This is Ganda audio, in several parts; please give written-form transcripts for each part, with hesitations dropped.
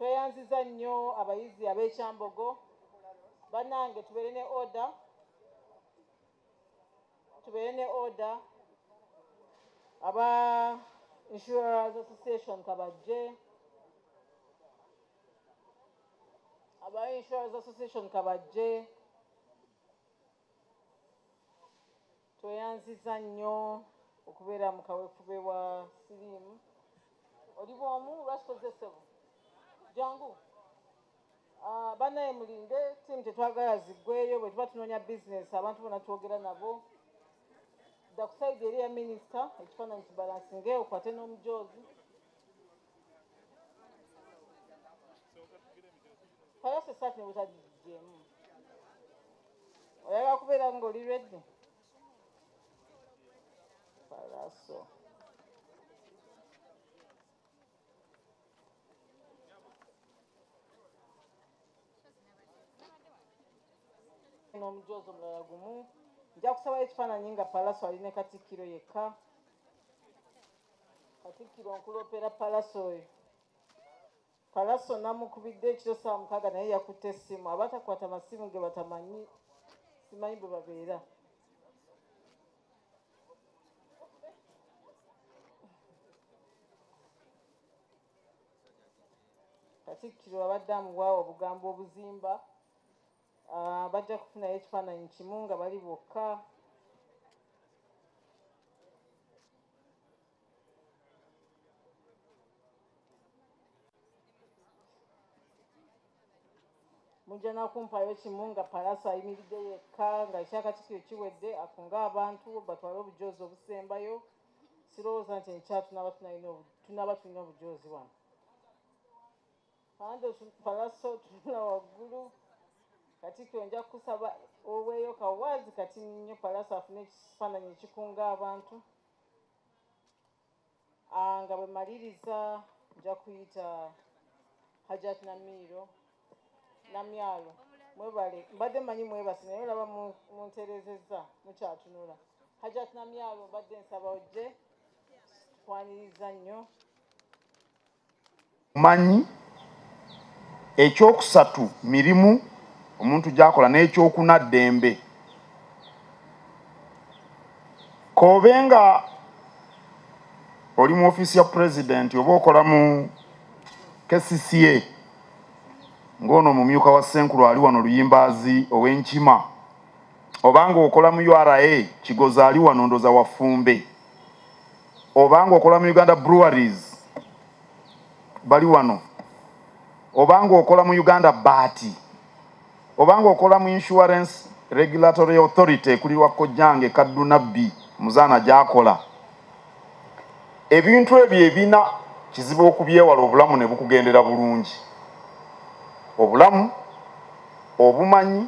tweyanziza nnyo abayizi ab'ekyambogo bannange tubeere ne order aba Insurers Association kabajje tweyanziza nnyo okubeera mu kaweefube wa siriimu oli bw'omu lwakikozesebwa jangu bannaye mulinge tiimu tetwagala ziggweyo bwe tuba tunoonya bizinesi abantu bonna twogera nabo dda ku sayidi eri ya minisita ekifaananyi kibalansinge okwate n'omujoozi Pallaso esaati ne butagiggyeemu oyagala kubeera ng'oli reddi Pallaso n'omujoozi omulala gumu nja kusabayo ekifaananyi nga Pallaso ali ne Katikiro yekka Katikiro nkuloopera Pallaso oyo Pallaso namukubidde ekiro 6 naye yakutte essimu abatakwata masimu ge batamanyi simanyi bwe babeera Katikiro abadde amuwaawo obugambo obuzimba bajja kufunayo ekifaananyi kimu nga bali bokka mujja nakumpayo kimu nga Pallaso ayimiridde yekka nga ekyakatikiro kiwedde akunga abantu batwale obujoozi obusembayo sirowooza nti enkya tunaba tulina obujoozi wano ande Pallaso tunula waggulu Katikiro nja kusaba oweeyo kawaazi kati nnyo Pallaso afune ekifaananyi ekikunga abantu nga bwe maliriza nja kuyita Hajat Namyalo mwebale mbadde manyi mwebasi naye olaba munterezezza mukyatunula Hajat Namyalo mbadde nsaba ojje tukwaniriza nnyo manyi ekyokusatu mirimu omuntu gyakola n'ekyokuna ddembe kobenga oli mu ofiisi ya pulezidenti oba okola mu KCCA ng'ono omumyuka wa Ssenkulu ali wano Luyimbaazi ow'Enkima obanga okola mu URA Kigoza ali wano Ndoza wa Ffumbe obanga okola mu Uganda Breweries bali wano obanga okola mu Uganda Baati obanga okola mu Insurance Regulatory Authority kulirwa Kojjange Kaddunabbi muzaana gy'akola ebintu ebyo ebina kizibu okubyewala obulamu ne bukugendera bulungi obulamu obumanyi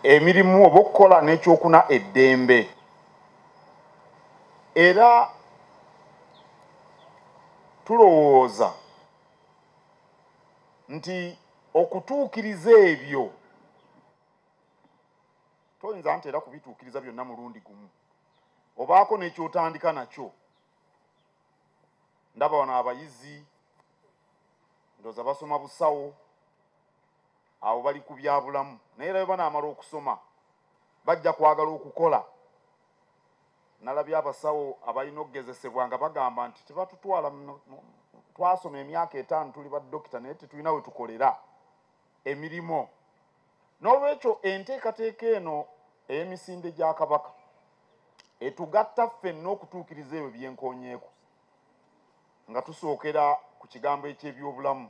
emirimu oba okukola n'ekyokuna eddembe era tulowooza nti okutuukiriza ebyo toyinza nti era kubituukiriza byonna mulundi gumu obaako n'ekyotandika nakyo ndaba wano abayizi ndowooza basoma busawo awo bali ku byabulamu naye era bwe banaamala okusoma bajja kwagala okukola nalabye abasawo abalina okugezesebwa nga bagamba nti tebatutwala twasoma emyaka 5 tuli badokita naye tetulina we tukolera emirimu n'olwekyo enteekateeka eno ey'emisinde gya Kabaka etugatta ffenna okutuukiriza ebyo byenkoonyeeko nga tusookera ku kigambo eky'ebyobulamu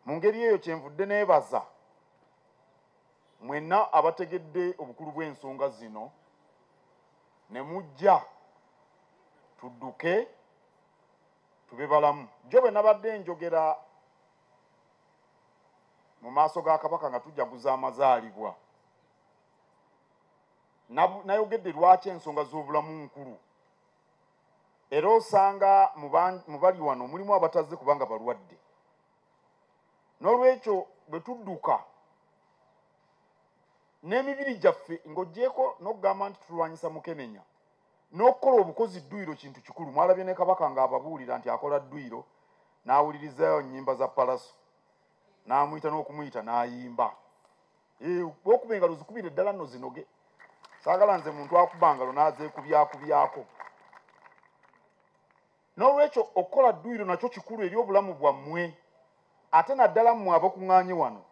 mu ngeri eyo kyenvudde neebaza mwenna abategedde obukulu bw'ensonga zino ne mujja tudduke tube balamu jo bwe nabadde njogera mu maaso ga Kabaka nga tujaguza amazaalibwa nayogedde lwaki ensonga z'obulamu nkulu era osanga mu bali wano mulimu abatazze kubanga balwadde n'olwekyo bwe tudduka n'emibiri gyaffe ng'oggyeko n'okugamba nti tulwanyisa mukenenya n'okukola obukozi dduyiro kintu kikulu mwalabye ne Kabaka ng'ababuulira nti akola dduyiro n'awulirizayo nnyimba za Pallaso n'amuyita n'okumuyita n'ayimba okuba engalo zikubire ddala nno zinoge saagala nze muntu akuba ngalo n'azeekubyako n'olwekyo okukola dduyiro nakyo kikulu eri obulamu bwammwe ate naddala mmwe abakuŋŋaanye wano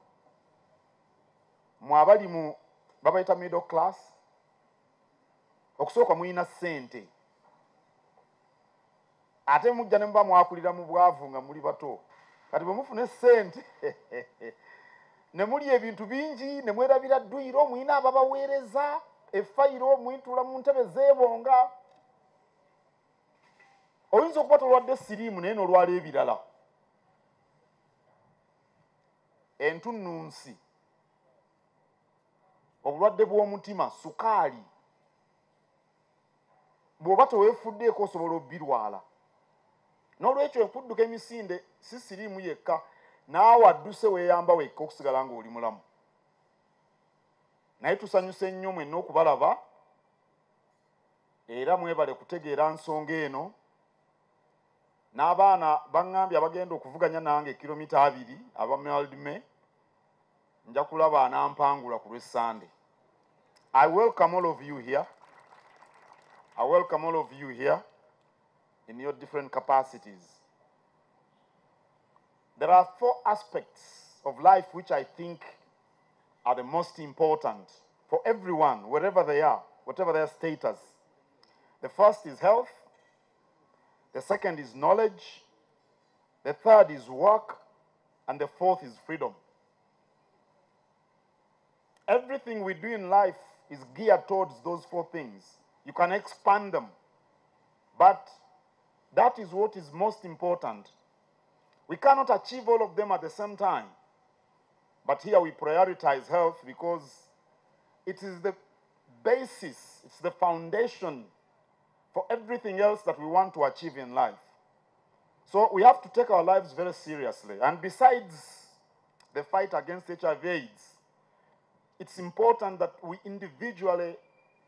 mmwe abali mu babayita middle class okusooka muyina ssente ate mujja ne muba mwakulira mu bwavu nga muli bato kati bwe mufuna essente ne muli ebintu bingi ne mwerabira dduyiro muyina ababaweereza effayiro muyitula mu ntebe zeebonga oyinza okuba tolwadde siriimu naye n'olwala ebirala entunnunsi obulwadde bw'omutima sukaali bw'oba teweefuddeeko osobola obbirwala n'olwekyo okudduka emisinde si siriimu yekka naawe adduse weeyamba wekka okusigala ng'oli mulamu naye tusanyuse nnyo mwenna okubalaba era mwebale kutegeera nsonga eno n'abaana baŋŋambye abagenda okuvuganya nange kilomita 2 aba Maldime nja kulaba anampangula ku lw'essande. I welcome all of you here. I welcome all of you here in your different capacities. There are 4 aspects of life which I think are the most important for everyone, wherever they are, whatever their status. The first is health. The second is knowledge. The third is work. And the fourth is freedom. Everything we do in life is geared towards those 4 things. You can expand them, but that is what is most important. We cannot achieve all of them at the same time, but here we prioritize health because it is the basis, it's the foundation for everything else that we want to achieve in life. So we have to take our lives very seriously. And besides the fight against HIV/AIDS, it's important that we individually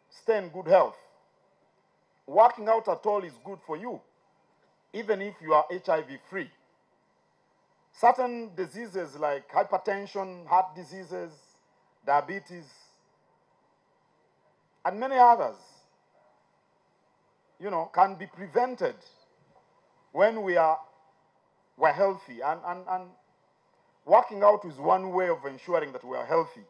stay in good health. Working out at all is good for you, even if you are HIV-free. Certain diseases like hypertension, heart diseases, diabetes, and many others, can be prevented when we're healthy. And working out is one way of ensuring that we are healthy.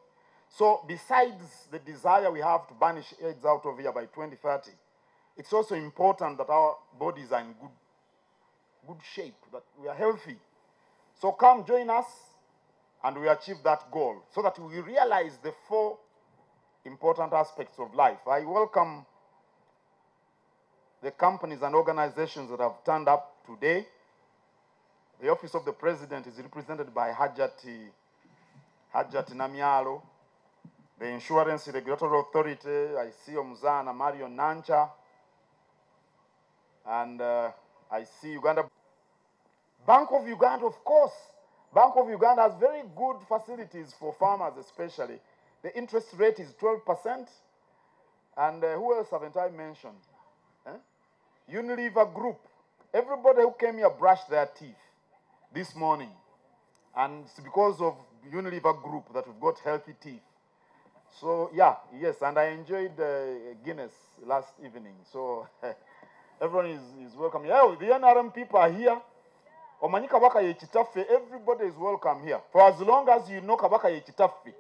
So besides the desire we have to banish AIDS out of here by 2030, it's also important that our bodies are in good shape, that we are healthy. So come join us and we achieve that goal so that we realize the 4 important aspects of life. I welcome the companies and organizations that have turned up today. The Office of the President is represented by Hajati Namyalo. The Insurance Regulatory Authority, I see Omuzana Mario Nancha. And I see Uganda. Bank of Uganda, of course. Bank of Uganda has very good facilities for farmers especially. The interest rate is 12%. And who else haven't I mentioned? Unilever Group. Everybody who came here brushed their teeth this morning. And it's because of Unilever Group that we've got healthy teeth. So, yes, and I enjoyed Guinness last evening. So, everyone is welcome. Yeah, the NRM people are here. Omanyi kabaka ye kitaffe, everybody is welcome here. For as long as you know kabaka ye kitaffe.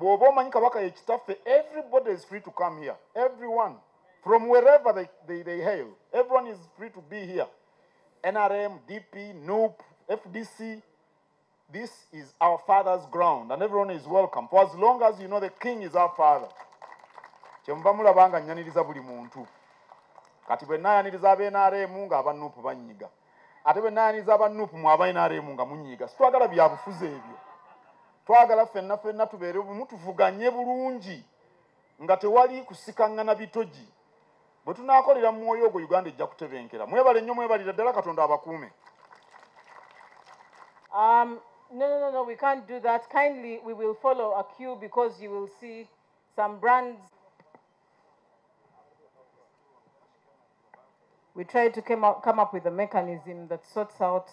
Bw'oba omanyi kabaka ye kitaffe, everybody is free to come here. Everyone. From wherever they hail. Everyone is free to be here. NRM, DP, NUP, FDC. This is our father's ground, and everyone is welcome. For as long as you know the king is our father. Kyenva mulabanga nnyaniriza buli muntu. Kati bwe nnayaniriza ab'NRM nga abanupu banyiga. Ate bwe nnayaniriza abanupu mu aba-NRM nga munyiga. Situwagala byabufuzi ebyo. Twagala ffenna tubeere bumu tuvuganye bulungi nga tewali kusikaŋŋana bitogi. Bwe tunaakolera mu mwoyo ogwo Uganda ejja kutebenkera. Mwebale nnyo mwebalira ddala Katonda abakuume. No, we can't do that. Kindly, we will follow a queue because you will see some brands. We tried to come up with a mechanism that sorts out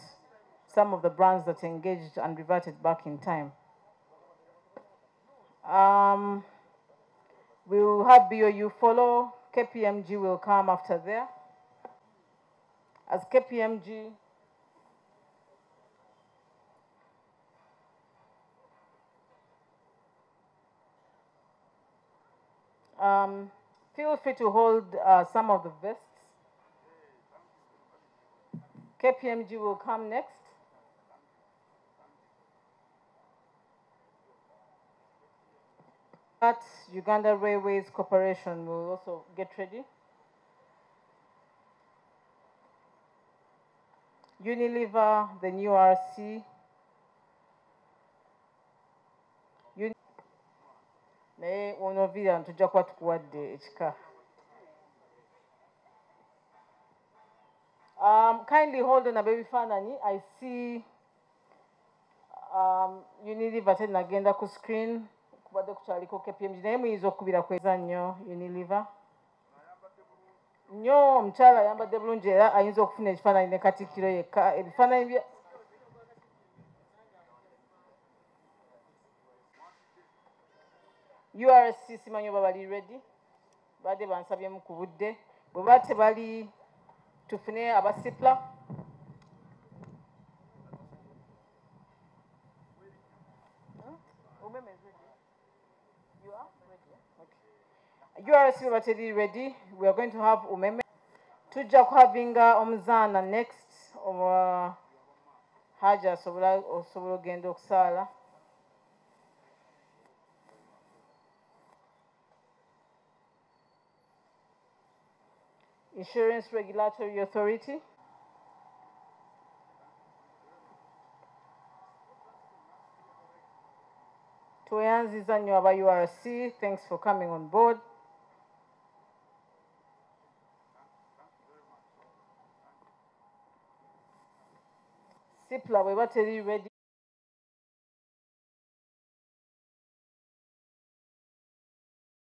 some of the brands that engaged and reverted back in time. We will have BOU follow. KPMG will come after there. As KPMG, feel free to hold some of the vests. KPMG will come next. That Uganda Railways Corporation will also get ready. Unilever, the new RC. Naye onovira ntujja kuba tukuwadde ekika. Kindly hold on abebifaananyi. I see Unilever tenagenda ku screen kubadde kukyaliko KPMG naye muyinza okukubira kweza nnyo Unilever. Nnyo omukyala ayambadde bulungi era ayinza okufuna ekifaananyi ne Katikiro yekka. Ebifaananyi bya URC simanyi oba bali ready. Badde bansabyemu ku budde. Bwe baba tebali tufune abasipla. You are ready? Okay. URC bwe bateri ready. We are going to have Umeme. Tujja kuhavinga omuzaana next. Haja osobola ogenda okusaala. Insurance Regulatory Authority. Tweyanziza nnyo aba URC. Thanks for coming on board. SIPLA bwe bateri ready.